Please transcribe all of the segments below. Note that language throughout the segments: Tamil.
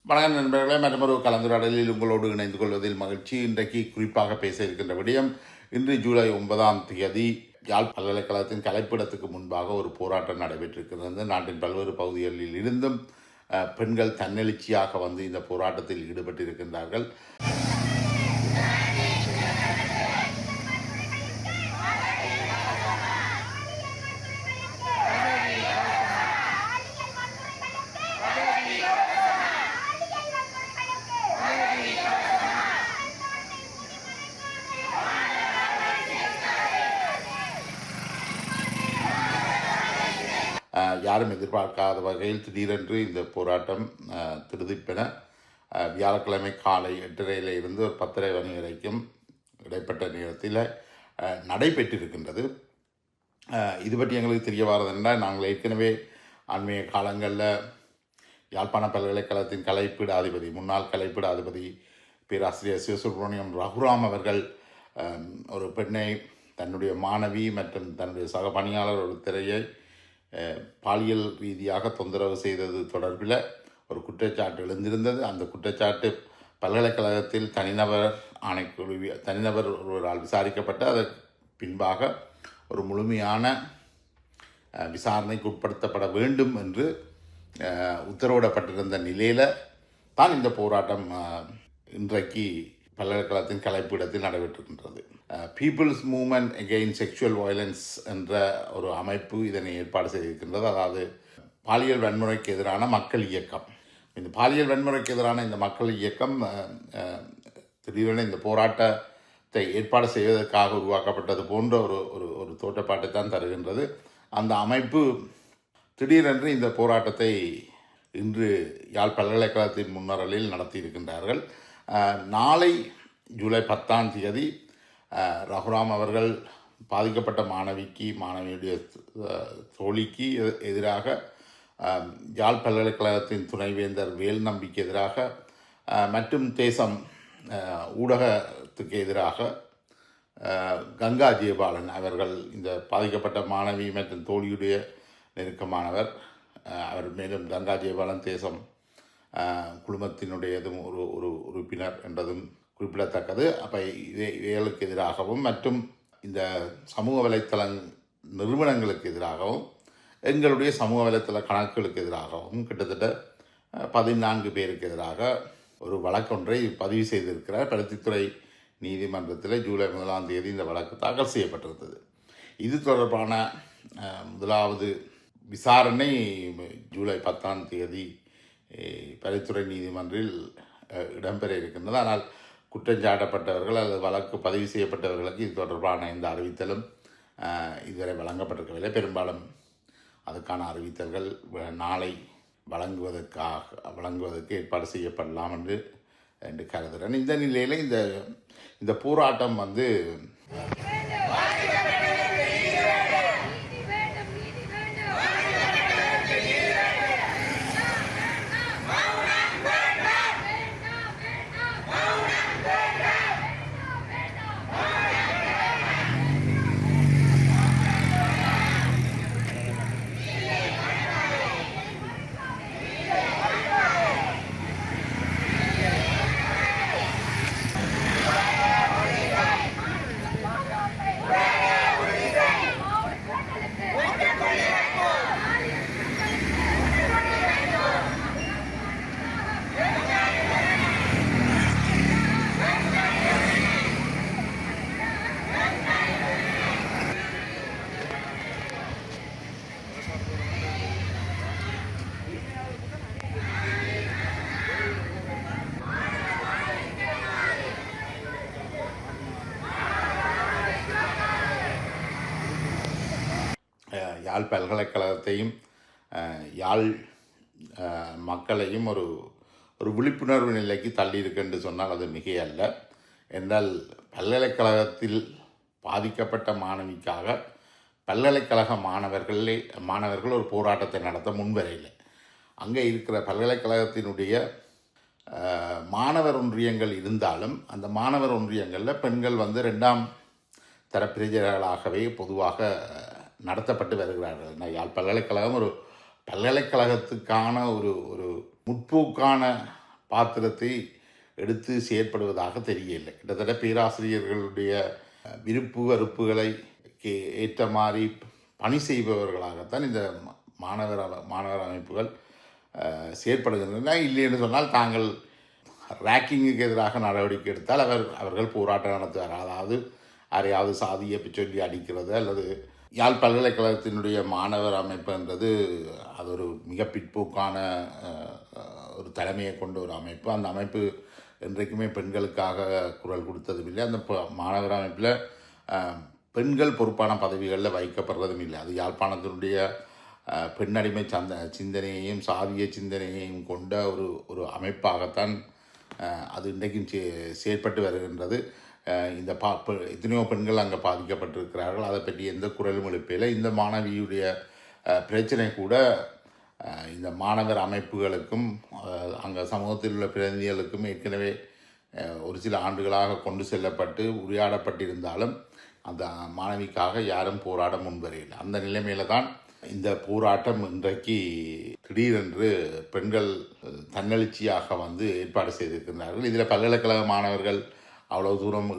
வணக்கம் நண்பர்களே, மற்றொரு கலந்துரையாடலில் உங்களோடு இணைந்து கொள்வதில் மகிழ்ச்சி. இன்றைக்கு குறிப்பாக பேச இருக்கின்ற விடயம், இன்று ஜூலை 9 யாழ் பல்கலைக்கழகத்தின் கலைப்பிடத்துக்கு முன்பாக ஒரு போராட்டம் நடைபெற்றிருக்கிறது. நாட்டின் பல்வேறு பகுதிகளில் இருந்தும் பெண்கள் தன்னெழுச்சியாக வந்து இந்த போராட்டத்தில் ஈடுபட்டிருக்கின்றார்கள். யாரும் எதிர்பார்க்காத வகையில் திடீரென்று இந்த போராட்டம் திருதிப்பென வியாழக்கிழமை காலை 8:30 இருந்து ஒரு 10:30 மணி வரைக்கும் இடைப்பட்ட நேரத்தில் நடைபெற்றிருக்கின்றது. இது பற்றி எங்களுக்கு தெரிய வரதென்றால், நாங்கள் ஏற்கனவே அண்மைய காலங்களில் யாழ்ப்பாண பல்கலைக்கழகத்தின் கலைப்பீடாதிபதி, முன்னாள் கலைப்பீடாதிபதி பேராசிரியர் சிவசுப்ரமணியம் ரகுராம் அவர்கள் ஒரு பெண்ணை, தன்னுடைய மாணவி மற்றும் தன்னுடைய சக பணியாளர் ஒரு திரையை பாலியல் ரீதியாக தொந்தரவு செய்தது தொடர்பில் ஒரு குற்றச்சாட்டு எழுந்திருந்தது. அந்த குற்றச்சாட்டு பல்கலைக்கழகத்தில் தனிநபர் ஒருவரால் விசாரிக்கப்பட்டு அதற்கு பின்பாக ஒரு முழுமையான விசாரணைக்கு உட்படுத்தப்பட வேண்டும் என்று உத்தரவிடப்பட்டிருந்த நிலையில் தான் இந்த போராட்டம் இன்றைக்கு பல்கலைக்கழகத்தின் கலைப்பீடத்தில் நடைபெற்றிருக்கின்றது. People's movement against sexual violence என்ற ஒரு அமைப்பு இதனை ஏற்பாடு செய்திருக்கின்றது. அதாவது பாலியல் வன்முறைக்கு எதிரான மக்கள் இயக்கம். இந்த பாலியல் வன்முறைக்கு எதிரான இந்த மக்கள் இயக்கம் திடீரென இந்த போராட்டத்தை ஏற்பாடு செய்வதற்காக உருவாக்கப்பட்டது போன்ற ஒரு தோற்றப்பாட்டை தான் தருகின்றது. அந்த அமைப்பு திடீரென்று இந்த போராட்டத்தை இன்று யாழ் பல்கலைக்கழகத்தின் முன்னரலில் நடத்தியிருக்கின்றார்கள். நாளை ஜூலை 10 ரகுராம் அவர்கள் பாதிக்கப்பட்ட மாணவியுடைய தோழிக்கு எதிராக, யாழ் பல்கலைக்கழகத்தின் துணைவேந்தர் வேல் நம்பிக்கு எதிராக மற்றும் தேசம் ஊடகத்துக்கு எதிராக கங்கா ஜெயபாலன் அவர்கள், இந்த பாதிக்கப்பட்ட மாணவி மற்றும் தோழியுடைய நெருக்கமானவர் அவர், மேலும் கங்கா ஜெயபாலன் தேசம் குழுமத்தினுடையதும் ஒரு உறுப்பினர் என்றதும் குறிப்பிடத்தக்கது. அப்போ இவைகளுக்கு எதிராகவும் மற்றும் இந்த சமூக வலைத்தள நிறுவனங்களுக்கு எதிராகவும் எங்களுடைய சமூக வலைத்தள கணக்குகளுக்கு எதிராகவும் கிட்டத்தட்ட 14 பேருக்கு எதிராக ஒரு வழக்கொன்றை பதிவு செய்திருக்கிறார். பருத்தித்துறை நீதிமன்றத்தில் ஜூலை 1 இந்த வழக்கு தாக்கல் செய்யப்பட்டிருந்தது. இது தொடர்பான முதலாவது விசாரணை ஜூலை 10 பருத்தித்துறை நீதிமன்றில் இடம்பெற இருக்கின்றது. ஆனால் குற்றஞ்சாட்டப்பட்டவர்கள் அல்லது வழக்கு பதிவு செய்யப்பட்டவர்களுக்கு இது தொடர்பான இந்த அறிவித்தலும் இதுவரை வழங்கப்பட்டிருக்கவில்லை. பெரும்பாலும் அதுக்கான அறிவித்தல்கள் நாளை வழங்குவதற்கு ஏற்பாடு செய்யப்படலாம் என்று கருதுகிறேன். இந்த நிலையில் இந்த போராட்டம் வந்து யாழ் பல்கலைக்கழகத்தையும் யாழ் மக்களையும் ஒரு விழிப்புணர்வு நிலைக்கு தள்ளியிருக்கு என்று சொன்னால் அது மிகையல்ல. என்றால் பல்கலைக்கழகத்தில் பாதிக்கப்பட்ட மாணவிக்காக பல்கலைக்கழக மாணவர்கள் ஒரு போராட்டத்தை நடத்த முன்வரையில் அங்கே இருக்கிற பல்கலைக்கழகத்தினுடைய மாணவர் ஒன்றியங்கள் இருந்தாலும் அந்த மாணவர் ஒன்றியங்களில் பெண்கள் வந்து 2ஆம் தர பிரஜைகளாகவே பொதுவாக நடத்தப்பட்டு வருகிறார்கள். யாழ் பல்கலைக்கழகம் ஒரு பல்கலைக்கழகத்துக்கான ஒரு முற்போக்கான பாத்திரத்தை எடுத்து செயற்படுவதாக தெரியவில்லை. கிட்டத்தட்ட பேராசிரியர்களுடைய விருப்பு வெறுப்புகளை ஏற்ற மாதிரி பணி செய்பவர்களாகத்தான் இந்த மாணவர் அமைப்புகள் செயற்படுகின்றன. இல்லை என்று சொன்னால் தாங்கள் ரேக்கிங்குக்கு எதிராக நடவடிக்கை எடுத்தால் அவர்கள் போராட்டம் நடத்துவார். அதாவது யாரையாவது சாதியை சொல்லி அடிக்கிறது அல்லது யாழ் பல்கலைக்கழகத்தினுடைய மாணவர் அமைப்பு என்றது அது ஒரு மிக பிற்போக்கான ஒரு தலைமையை கொண்ட ஒரு அமைப்பு. அந்த அமைப்பு என்றைக்குமே பெண்களுக்காக குரல் கொடுத்ததும் இல்லை. அந்த மாணவர் அமைப்பில் பெண்கள் பொறுப்பான பதவிகளில் வைக்கப்படுறதும் இல்லை. அது யாழ்ப்பாணத்தினுடைய பெண்ணடிமை சிந்தனையையும் சாதிய சிந்தனையையும் கொண்ட ஒரு அமைப்பாகத்தான் அது இன்றைக்கும் செயற்பட்டு வருகின்றது. இந்த எத்தனையோ பெண்கள் அங்கே பாதிக்கப்பட்டிருக்கிறார்கள். அதை பற்றி எந்த குரலும் எழுப்பையில் இந்த மாணவியுடைய பிரச்சனை கூட இந்த மாணவர் அமைப்புகளுக்கும் அங்கே சமூகத்தில் உள்ள பிரதிநிதிகளுக்கும் ஏற்கனவே ஒரு சில ஆண்டுகளாக கொண்டு செல்லப்பட்டு உரையாடப்பட்டிருந்தாலும் அந்த மாணவிக்காக யாரும் போராட முன்வரையில்லை. அந்த நிலைமையில தான் இந்த போராட்டம் இன்றைக்கு திடீரென்று பெண்கள் தன்னெழுச்சியாக வந்து ஏற்பாடு செய்திருக்கிறார்கள். இதில் பல்கலைக்கழக மாணவர்கள் அவ்வளவு தூரம்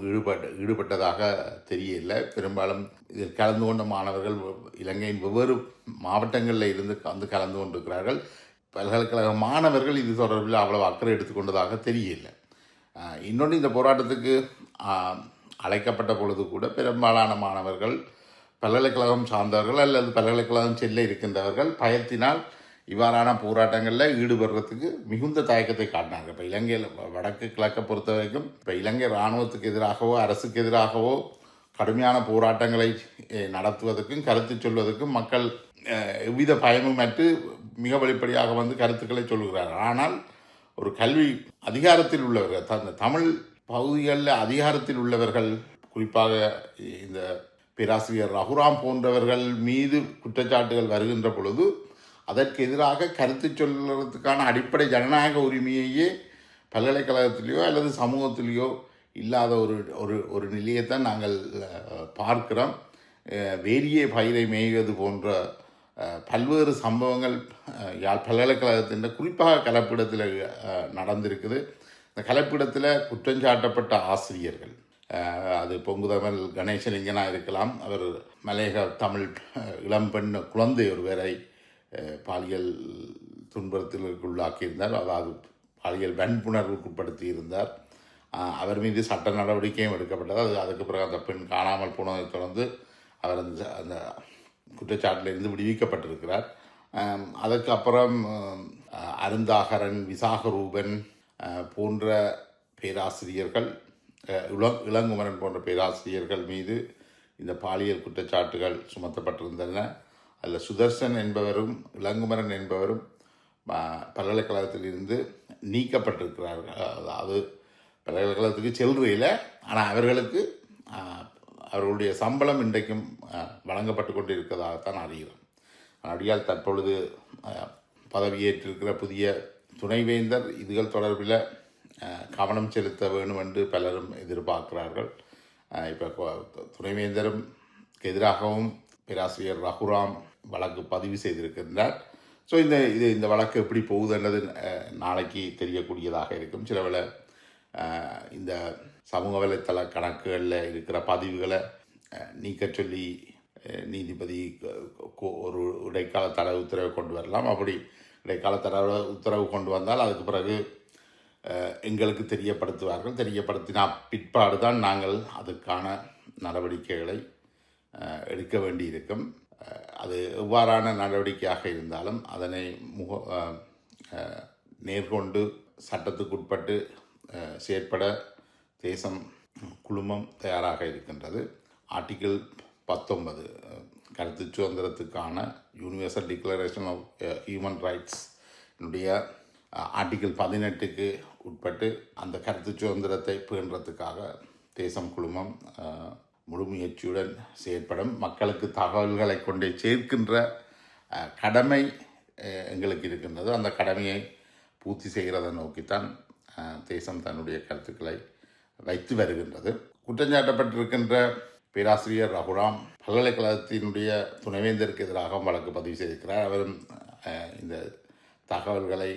ஈடுபட்டதாக தெரியவில்லை. பெரும்பாலும் இதில் கலந்து கொண்ட மாணவர்கள் இலங்கையின் வெவ்வேறு மாவட்டங்களில் இருந்து கலந்து கொண்டிருக்கிறார்கள். பல்கலைக்கழக மாணவர்கள் இது தொடர்பில் அவ்வளவு அக்கறை எடுத்துக்கொண்டதாக தெரியவில்லை. இன்னொன்று, இந்த போராட்டத்துக்கு அழைக்கப்பட்ட பொழுது கூட பெரும்பாலான மாணவர்கள் பல்கலைக்கழகம் சார்ந்தவர்கள் அல்லது பல்கலைக்கழகம் செல்ல இருக்கின்றவர்கள் பயத்தினால் இவ்வாறான போராட்டங்களில் ஈடுபடுறதுக்கு மிகுந்த தயக்கத்தை காட்டினார்கள். இப்போ இலங்கையில் வடக்கு கிழக்கை பொறுத்த வரைக்கும் இப்போ இலங்கை இராணுவத்துக்கு எதிராகவோ அரசுக்கு எதிராகவோ கடுமையான போராட்டங்களை நடத்துவதற்கும் கருத்து சொல்வதற்கும் மக்கள் எவ்வித பயமும் அற்று மிக வெளிப்படையாக வந்து கருத்துக்களை சொல்லுகிறார்கள். ஆனால் ஒரு கல்வி அதிகாரத்தில் உள்ளவர்கள், தமிழ் பகுதிகளில் அதிகாரத்தில் உள்ளவர்கள், குறிப்பாக இந்த பேராசிரியர் ரகுராம் போன்றவர்கள் மீது குற்றச்சாட்டுகள் வருகின்ற பொழுது அதற்கு எதிராக கருத்து சொல்வதற்கான அடிப்படை ஜனநாயக உரிமையையே பல்கலைக்கழகத்திலேயோ அல்லது சமூகத்திலேயோ இல்லாத ஒரு நிலையைத்தான் நாங்கள் பார்க்கிறோம். வேரியே பயிரை மேய்வது போன்ற பல்வேறு சம்பவங்கள் யாழ் பல்கலைக்கழகத்தின் குறிப்பாக கலப்பிடத்தில் நடந்திருக்குது. இந்த கலப்பிடத்தில் குற்றஞ்சாட்டப்பட்ட ஆசிரியர்கள், அது பொங்குதமிழ் கணேசலிங்கனாக இருக்கலாம், அவர் மலையக தமிழ் இளம்பெண் குழந்தை ஒருவரை பாலியல் துன்புறுத்தலுக்கு உள்ளாக்கியிருந்தார், அதாவது பாலியல் வன்புணர்வுக்கு உட்படுத்தியிருந்தார். அவர் மீது சட்ட நடவடிக்கையும் எடுக்கப்பட்டது. அதுக்கு பிறகு அந்த பெண் காணாமல் போனதை தொடர்ந்து அவர் அந்த குற்றச்சாட்டிலிருந்து விடுவிக்கப்பட்டிருக்கிறார். அதற்கு அப்புறம் அருந்தாகரன், விசாகரூபன் போன்ற பேராசிரியர்கள், இளங்குமரன் போன்ற பேராசிரியர்கள் மீது இந்த பாலியல் குற்றச்சாட்டுகள் சுமத்தப்பட்டிருந்தன. அதில் சுதர்சன் என்பவரும் இளங்குமரன் என்பவரும் பல்கலைக்கழகத்தில் இருந்து நீக்கப்பட்டிருக்கிறார்கள். அதாவது பல்கலைக்கழகத்துக்கு செல்றையில், ஆனால் அவர்களுக்கு அவர்களுடைய சம்பளம் இன்றைக்கும் வழங்கப்பட்டு கொண்டு இருக்கிறதாகத்தான் அறிகிறோம். அடியால் தற்பொழுது பதவியேற்றிருக்கிற புதிய துணைவேந்தர் இதுகள் தொடர்பில் கவனம் செலுத்த வேண்டும் என்று பலரும் எதிர்பார்க்கிறார்கள். இப்போ துணைவேந்தரும் எதிராகவும் பேராசிரியர் ரகுராம் வழக்கு பதிவு செய்திருக்கின்றார். ஸோ இந்த வழக்கு எப்படி போகுதுன்றது நாளைக்கு தெரியக்கூடியதாக இருக்கும். சில வேளை இந்த சமூக வலைத்தள கணக்குகளில் இருக்கிற பதிவுகளை நீக்க சொல்லி நீதிபதி ஒரு இடைக்கால தடை உத்தரவை கொண்டு வரலாம். அப்படி இடைக்கால தடை உத்தரவு கொண்டு வந்தால் அதுக்கு பிறகு எங்களுக்கு தெரியப்படுத்துவார்கள். தெரியப்படுத்தினா பிற்பாடு தான் நாங்கள் அதுக்கான நடவடிக்கைகளை எடுக்க வேண்டியிருக்கும். அது எவ்வாறான நடவடிக்கையாக இருந்தாலும் அதனை நேர்கொண்டு சட்டத்துக்குட்பட்டு செயற்பட தேசம் குழுமம் தயாராக இருக்கின்றது. ஆர்டிகிள் 19 கருத்து சுதந்திரத்துக்கான universal declaration of human rights article 18க்கு உட்பட்டு அந்த கருத்து சுதந்திரத்தை பேணுறதுக்காக தேசம் குழுமம் முழு முயற்சியுடன் செயற்படும். மக்களுக்கு தகவல்களை கொண்டே சேர்க்கின்ற கடமை எங்களுக்கு இருக்கின்றது. அந்த கடமையை பூர்த்தி செய்கிறதை நோக்கித்தான் தேசம் தன்னுடைய கருத்துக்களை வைத்து வருகின்றது. குற்றஞ்சாட்டப்பட்டிருக்கின்ற பேராசிரியர் ரகுராம் பல்கலைக்கழகத்தினுடைய துணைவேந்தருக்கு எதிராக வழக்கு பதிவு செய்திருக்கிறார். அவரும் இந்த தகவல்களை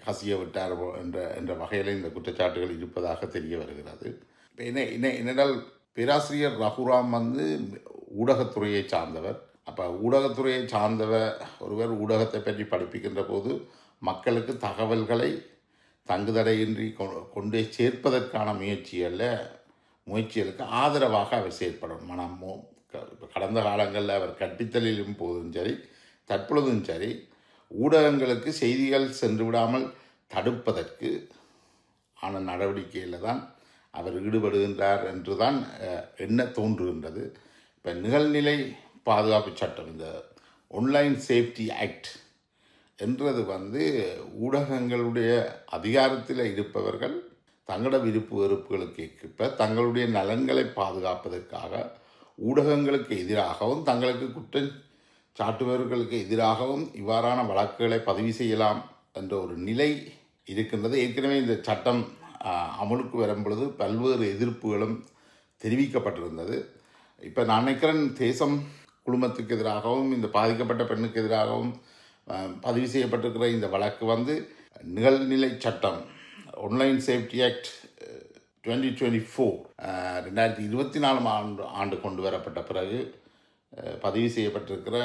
கசிய விட்டார் என்ற என்ற வகையில் இந்த குற்றச்சாட்டுகள் இருப்பதாக தெரிய வருகிறது. இப்போ என்னென்னால் பேராசிரியர் ரகுராம் வந்து ஊடகத்துறையை சார்ந்தவர். அப்போ ஊடகத்துறையை சார்ந்தவர் ஒருவர் ஊடகத்தை பற்றி படிப்பிக்கின்ற போது மக்களுக்கு தகவல்களை தங்குதடையின்றி கொண்டே சேர்ப்பதற்கான முயற்சிகளுக்கு ஆதரவாக அவர் செயற்படணும். இப்போ கடந்த காலங்களில் அவர் கற்பித்தலிலும் போதும் சரி, தற்பொழுதும் சரி, ஊடகங்களுக்கு செய்திகள் சென்று விடாமல் தடுப்பதற்கு ஆன நடவடிக்கையில் தான் அவர் ஈடுபடுகின்றார் என்று தான் எண்ண தோன்றுகின்றது. இப்போ நிகழ்நிலை பாதுகாப்பு சட்டம், இந்த ஆன்லைன் சேஃப்டி ஆக்ட் என்றது வந்து ஊடகங்களுடைய அதிகாரத்தில் இருப்பவர்கள் தங்களோட விருப்பு வெறுப்புகளுக்கு ஏற்ப தங்களுடைய நலன்களை பாதுகாப்பதற்காக ஊடகங்களுக்கு எதிராகவும் தங்களுக்கு குற்றம் சாட்டுபவர்களுக்கு எதிராகவும் இவ்வாறான வழக்குகளை பதிவு செய்யலாம் என்ற ஒரு நிலை இருக்கின்றது. ஏற்கனவே இந்த சட்டம் அமலுக்கு வரும் பொழுது பல்வேறு எதிர்ப்புகளும் தெரிவிக்கப்பட்டிருந்தது. இப்போ நான் நினைக்கிறேன் தேசம் குழுமத்துக்கு எதிராகவும் இந்த பாதிக்கப்பட்ட பெண்ணுக்கு எதிராகவும் பதிவு செய்யப்பட்டிருக்கிற இந்த வழக்கு வந்து நிகழ்நிலை சட்டம் ஆன்லைன் சேஃப்டி ஆக்ட் 2024 2024 ஆண்டு கொண்டு வரப்பட்ட பிறகு பதிவு செய்யப்பட்டிருக்கிற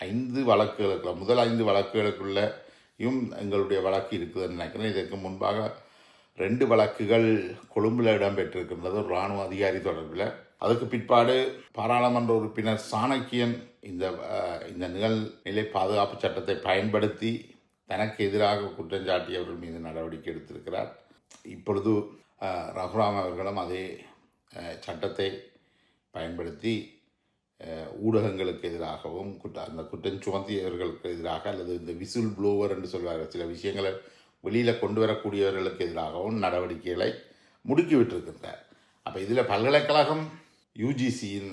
5 வழக்குகளுக்குள்ள முதல் 5 வழக்குகளுக்குள்ளேயும் எங்களுடைய வழக்கு இருக்குதுன்னு நினைக்கிறேன். இதற்கு முன்பாக 2 வழக்குகள் கொழும்பில் இடம்பெற்றிருக்கின்றது ஒரு இராணுவ அதிகாரி தொடர்பில். அதுக்கு பிற்பாடு பாராளுமன்ற உறுப்பினர் சாணக்கியன் இந்த நிகழ்நிலை பாதுகாப்பு சட்டத்தை பயன்படுத்தி தனக்கு எதிராக குற்றஞ்சாட்டியவர்கள் மீது நடவடிக்கை எடுத்திருக்கிறார். இப்பொழுது ரகுராம் அவர்களும் அதே சட்டத்தை பயன்படுத்தி ஊடகங்களுக்கு எதிராகவும் அந்த குற்றம் சுமத்தியவர்களுக்கு எதிராக அல்லது இந்த விசில் ப்ளோவர் என்று சொல்வார்கள், சில விஷயங்களை வெளியில் கொண்டு வரக்கூடியவர்களுக்கு எதிராகவும் நடவடிக்கைகளை முடுக்கிவிட்டிருக்கின்றார். அப்போ இதில் பல்கலைக்கழகம் யூஜிசியின்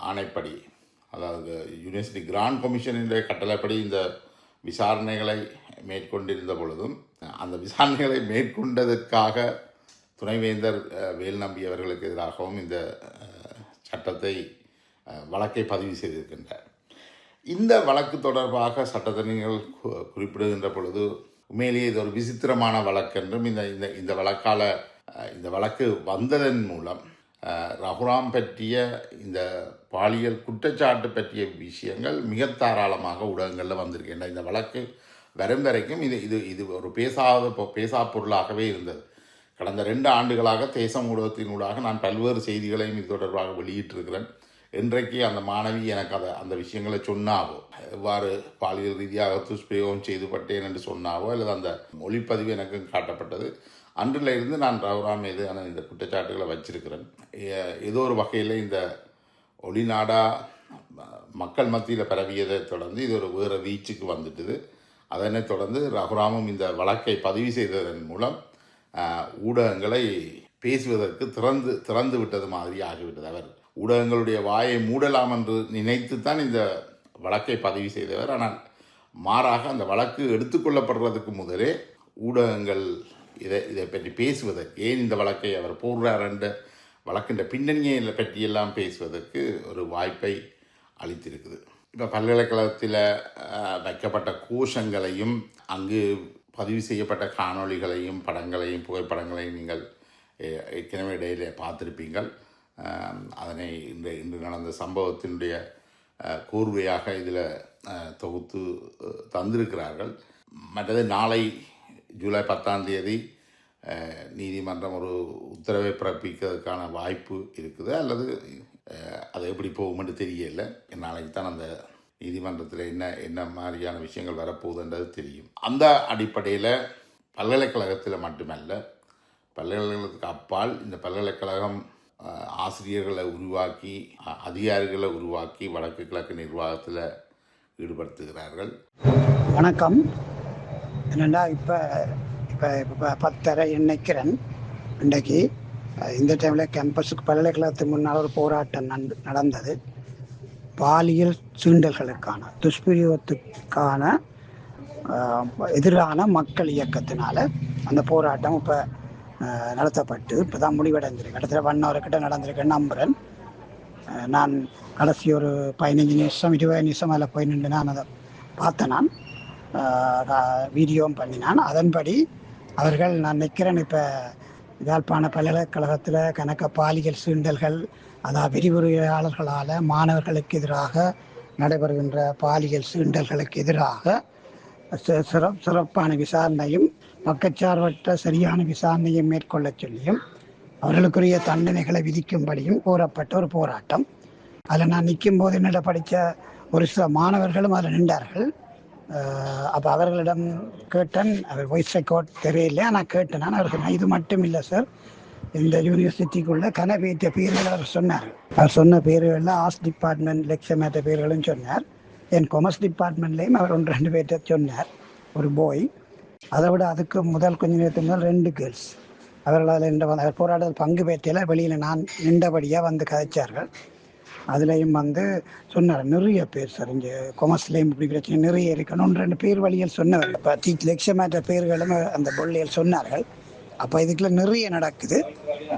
ஆணைப்படி, அதாவது யூனிவர்சிட்டி கிராண்ட் கமிஷனின் கட்டளைப்படி இந்த விசாரணைகளை மேற்கொண்டிருந்த பொழுதும் அந்த விசாரணைகளை மேற்கொண்டதற்காக துணைவேந்தர் வேல்நம்பி அவர்களுக்கு எதிராகவும் இந்த சட்டத்தை வழக்கை பதிவு செய்திருக்கின்றார். இந்த வழக்கு தொடர்பாக சட்டத்தரணிகள் குறிப்பிடுகின்ற பொழுது உண்மையிலேயே இது ஒரு விசித்திரமான வழக்கென்றும் இந்த வழக்கு வந்ததன் மூலம் ரகுராம் பற்றிய இந்த பாலியல் குற்றச்சாட்டு பற்றிய விஷயங்கள் மிக தாராளமாக ஊடகங்களில் வந்திருக்கின்றன. இந்த வழக்கு வரும் வரைக்கும் இது ஒரு பேசா பொருளாகவே இருந்தது. கடந்த 2 ஆண்டுகளாக தேசம் ஊடகத்தினூடாக நான் பல்வேறு செய்திகளையும் இது தொடர்பாக வெளியிட்டிருக்கிறேன். இன்றைக்கு அந்த மாணவி எனக்கு அந்த விஷயங்களை சொன்னாவோ, எவ்வாறு பாலியல் ரீதியாக துஷ்பிரயோகம் செய்துபட்டேன் என்று சொன்னாவோ அல்லது அந்த மொழிப்பதிவு எனக்கு காட்டப்பட்டது. அன்றில் இருந்து நான் ரகுராம் மீது இந்த குற்றச்சாட்டுகளை வச்சிருக்கிறேன். ஏதோ ஒரு வகையில் இந்த ஒளிநாடா மக்கள் மத்தியில் பரவியதை தொடர்ந்து இது ஒரு வேறு ரீச்சுக்கு வந்துட்டுது. அதனை தொடர்ந்து ரகுராமும் இந்த வழக்கை பதிவு செய்ததன் மூலம் ஊடகங்களை பேசுவதற்கு திறந்து விட்டது மாதிரி ஆகிவிட்டது. அவர் ஊடகங்களுடைய வாயை மூடலாம் என்று நினைத்து தான் இந்த வழக்கை பதிவு செய்தவர். ஆனால் மாறாக அந்த வழக்கு எடுத்துக்கொள்ளப்படுறதுக்கு முதலே ஊடகங்கள் இதை பற்றி பேசுவதற்கு, ஏன் இந்த வழக்கை அவர் போடுறார் என்ற வழக்கின்ற பின்னணியை பற்றியெல்லாம் பேசுவதற்கு ஒரு வாய்ப்பை அளித்திருக்குது. இப்போ பல்கலைக்கழகத்தில் வைக்கப்பட்ட கோஷங்களையும் அங்கு பதிவு செய்யப்பட்ட காணொளிகளையும் படங்களையும் புகைப்படங்களையும் நீங்கள் ஏற்கனவே இடையிலே பார்த்துருப்பீங்கள். அதனை இன்று நடந்த சம்பவத்தினுடைய கூர்வையாக இதில் தொகுத்து தந்திருக்கிறார்கள். மற்றது நாளை ஜூலை 10 நீதிமன்றம் ஒரு உத்தரவை பிறப்பிக்கிறதுக்கான வாய்ப்பு இருக்குது. அல்லது அது எப்படி போகும்னு தெரியல. நாளைக்கு தான் அந்த நீதிமன்றத்தில் என்ன மாதிரியான விஷயங்கள் வரப்போகுதுன்றது தெரியும். அந்த அடிப்படையில் பல்கலைக்கழகத்தில் மட்டுமல்ல, பல்கலைக்கழகத்துக்கு அப்பால் இந்த பல்கலைக்கழகம் ஆசிரியர்களை உருவாக்கி அதிகாரிகளை உருவாக்கி வடக்கு கிழக்கு நிர்வாகத்தில் ஈடுபடுத்துகிறார்கள். வணக்கம். என்னென்னா இப்போ 10:30 நினைக்கிறேன். இன்றைக்கு இந்த டைமில் கேம்பஸுக்கு பல்கலைக்கழகத்துக்கு முன்னால் ஒரு போராட்டம் நடந்தது. பாலியல் சீண்டல்களுக்கான துஷ்பிரயோகத்துக்கான எதிரான மக்கள் இயக்கத்தினால அந்த போராட்டம் இப்போ நடத்தப்பட்டு இப்போ தான் முடிவடைஞ்சிருக்கு. கிட்டத்தட்ட 1 hour கிட்ட நடந்திருக்கேன்னு நம்புகிறேன். நான் கடைசி ஒரு 15 நிமிஷம் 20 நிமிஷம் அதில் போய் நின்று நான் அதை பார்த்தேன். நான் வீடியோவும் பண்ணினான். அதன்படி அவர்கள் நான் நிற்கிறேன் இப்போ யாழ்ப்பாண பல்கலைக்கழகத்தில் கணக்க பாலியல் சீண்டல்கள் அதாவது விரிவுரையாளர்களால் மாணவர்களுக்கு எதிராக நடைபெறுகின்ற பாலியல் சீண்டல்களுக்கு எதிராக சிறப்பான விசாரணையும் பக்கச்சார்பற்ற சரியான விசாரணையும் மேற்கொள்ள சொல்லியும் அவர்களுக்குரிய தண்டனைகளை விதிக்கும்படியும் கோரப்பட்ட ஒரு போராட்டம். அதில் நான் நிற்கும் போது என்னிடம் படித்த ஒரு சில மாணவர்களும் அதில் நின்றார்கள். அப்போ அவர்களிடம் கேட்டேன், அவர் வாய்ஸ் ரெக்கார்ட் தெரியல, ஆனால் கேட்டேன். நான் அவருக்கு இது மட்டும் இல்லை சார், இந்த யூனிவர்சிட்டிக்குள்ள கனவேற்ற பேர்கள் அவர் சொன்னார். அவர் சொன்ன பேர்களில் ஆர்ட்ஸ் டிபார்ட்மெண்ட் லெக்சர் மேற்ற பேர்களும் சொன்னார். என் கொமர்ஸ் டிபார்ட்மெண்ட்லேயும் அவர் 1-2 பேர்கிட்ட சொன்னார், ஒரு போய். அதை விட அதுக்கு கொஞ்ச நேரத்துக்கு முதல் 2 கேர்ள்ஸ் அவர்களால் அவர் போராட்டத்தில் பங்கு பெற்றையில் வெளியில் நான் நின்றபடியாக வந்து கதைச்சார்கள். அதுலேயும் சொன்னார் நிறைய பேர் சார், இங்கே கொமர்ஸ்லேயும் இப்படி பிரச்சனை நிறைய இருக்கணும் 1-2 பேர் வழியில் சொன்னவர். இப்போ லெக்சர் மேற்ற பேர்களும் அந்த பொள்ளையில் சொன்னார்கள். அப்போ இதுக்குள்ள நிறைய நடக்குது.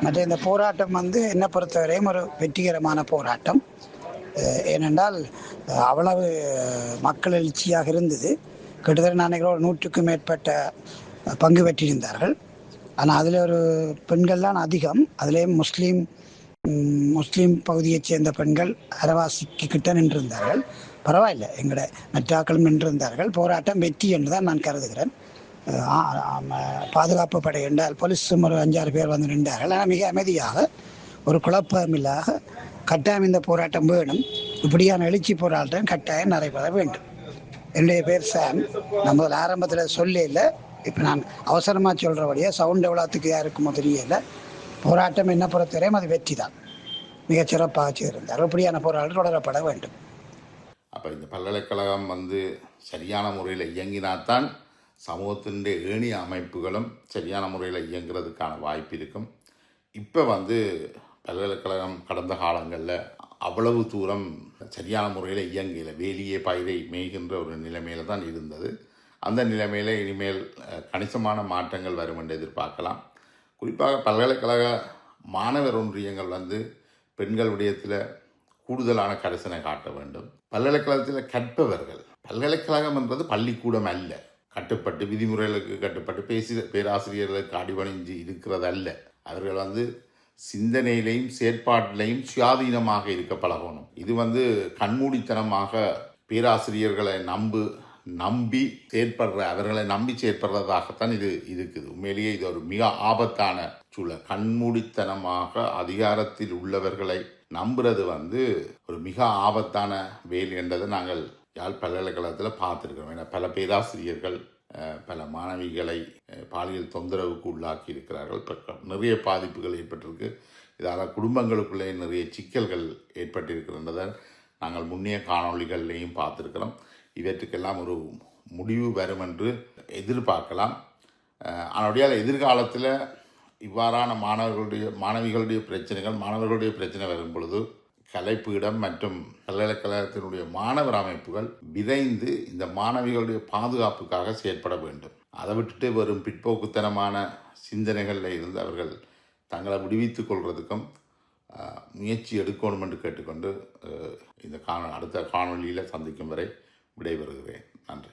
மற்ற இந்த போராட்டம் என்னை பொறுத்தவரையும் ஒரு வெற்றிகரமான போராட்டம். ஏனென்றால் அவ்வளவு மக்கள் எழுச்சியாக இருந்தது. கிட்டத்தட்ட நான் ஒரு 100க்கும் மேற்பட்ட பங்கு பெற்றிருந்தார்கள். ஆனால் அதில் ஒரு பெண்கள் தான் அதிகம். அதுலேயும் முஸ்லீம் பகுதியைச் சேர்ந்த பெண்கள் அரவாசிக்கு கிட்ட நின்றிருந்தார்கள். பரவாயில்லை, எங்களோட மற்றாக்களும் நின்றிருந்தார்கள். போராட்டம் வெற்றி என்று தான் நான் கருதுகிறேன். பாதுகாப்பு படை என்றால் போலீஸும் ஒரு 5-6 பேர் வந்து நின்றார்கள். ஆனால் மிக அமைதியாக, ஒரு குழப்பமில்லாத கட்டாயம் இந்த போராட்டம் வேணும். இப்படியான எழுச்சி போராட்டம் கட்டாயம் நடைபெற வேண்டும். என்னுடைய பேர் சாம். நான் முதல் ஆரம்பத்தில் சொல்லல, இப்போ நான் அவசரமாக சொல்கிறபடியாக சவுண்ட் எவ்வளோத்துக்கு யாருக்குமோ தெரியல. போராட்டம் என்ன பொறுத்தவரையும் அது வெற்றி தான். மிகச்சிறப்பாக செய்திருந்தார். இப்படியான போராட்டம் தொடரப்பட வேண்டும். அப்போ இந்த பல்கலைக்கழகம் சரியான முறையில் இயங்கினால்தான் சமூகத்தின் ஏணிய அமைப்புகளும் சரியான முறையில் இயங்குறதுக்கான வாய்ப்பு இருக்கும். இப்போ பல்கலைக்கழகம் கடந்த காலங்களில் அவ்வளவு தூரம் சரியான முறையில் இயங்கலை, வேலியே பயிரை மேய்கின்ற ஒரு நிலைமையில் தான் இருந்தது. அந்த நிலைமையில் இனிமேல் கணிசமான மாற்றங்கள் வரும் என்று எதிர்பார்க்கலாம். குறிப்பாக பல்கலைக்கழக மாணவர் ஒன்றியங்கள் பெண்கள் விடயத்தில் கூடுதலான கரிசனை காட்ட வேண்டும். பல்கலைக்கழகத்தில் கற்பவர்கள், பல்கலைக்கழகம் என்றது பள்ளிக்கூடம் அல்ல. கட்டுப்பட்டு விதிமுறைகளுக்கு கட்டுப்பட்டு பேராசிரியர்களுக்கு அடிபணிஞ்சு இருக்கிறதல்ல. அவர்கள் சிந்தனையிலையும் செயற்பாட்டிலையும் சுயாதீனமாக இருக்க பழகணும். இது கண்மூடித்தனமாக பேராசிரியர்களை நம்பி அவர்களை நம்பி செயற்படுறதாகத்தான் இது இருக்குது. உண்மையிலேயே இது ஒரு மிக ஆபத்தான சூழல். கண்மூடித்தனமாக அதிகாரத்தில் உள்ளவர்களை நம்புறது ஒரு மிக ஆபத்தான வேல் என்றதை நாங்கள் யாழ் பல்கலைக்கழகத்தில் பார்த்துருக்கிறோம். ஏன்னா பல பேராசிரியர்கள் பல மாணவிகளை பாலியல் தொந்தரவுக்கு உள்ளாக்கி இருக்கிறார்கள். நிறைய பாதிப்புகள் ஏற்பட்டிருக்கு. இதால் குடும்பங்களுக்குள்ளே நிறைய சிக்கல்கள் ஏற்பட்டிருக்கின்றதை நாங்கள் முன்னைய காணொளிகள்லையும் பார்த்துருக்கிறோம். இவற்றுக்கெல்லாம் ஒரு முடிவு வரும் என்று எதிர்பார்க்கலாம். ஆனால் எதிர்காலத்தில் இவ்வாறான மாணவிகளுடைய பிரச்சனை வரும் பொழுது கலைப்பீடம் மற்றும் பல்கலைக்கழகத்தினுடைய மாணவர் அமைப்புகள் விரைந்து இந்த மாணவிகளுடைய பாதுகாப்புக்காக செயற்பட வேண்டும். அதை விட்டுட்டு வரும் பிற்போக்குத்தனமான சிந்தனைகளில் இருந்து அவர்கள் தங்களை விடுவித்துக் கொள்வதற்கும் முயற்சி எடுக்கணும் என்று கேட்டுக்கொண்டு இந்த அடுத்த காணொளியில் சந்திக்கும் வரை விடைபெறுகிறேன். நன்றி.